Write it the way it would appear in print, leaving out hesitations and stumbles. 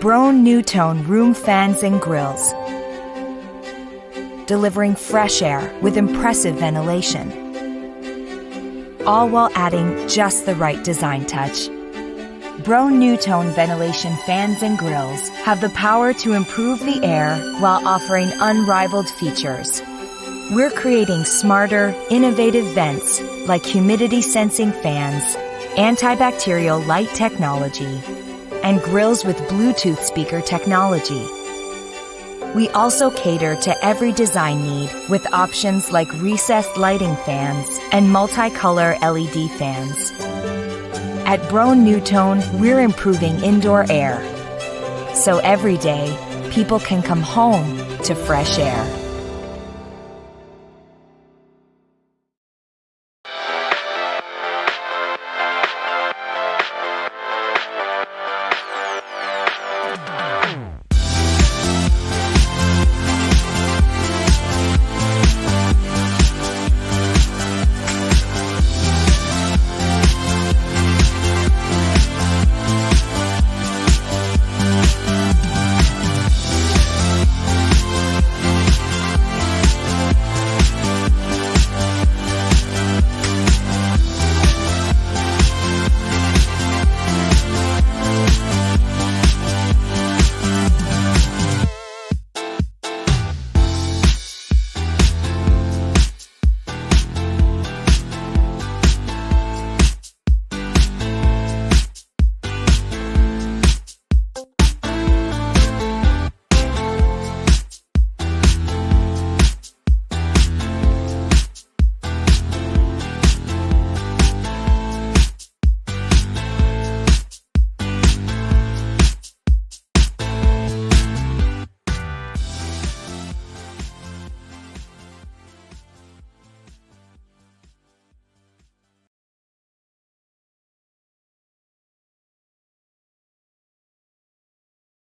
Broan Newtone room fans and grills, delivering fresh air with impressive ventilation, all while adding just the right design touch. Broan Newtone ventilation fans and grills have the power to improve the air while offering unrivaled features. We're creating smarter, innovative vents like humidity sensing fans, antibacterial light technology, and grills with Bluetooth speaker technology. We also cater to every design need with options like recessed lighting fans and multicolor LED fans. At Broan Newtone, we're improving indoor air, so every day, people can come home to fresh air.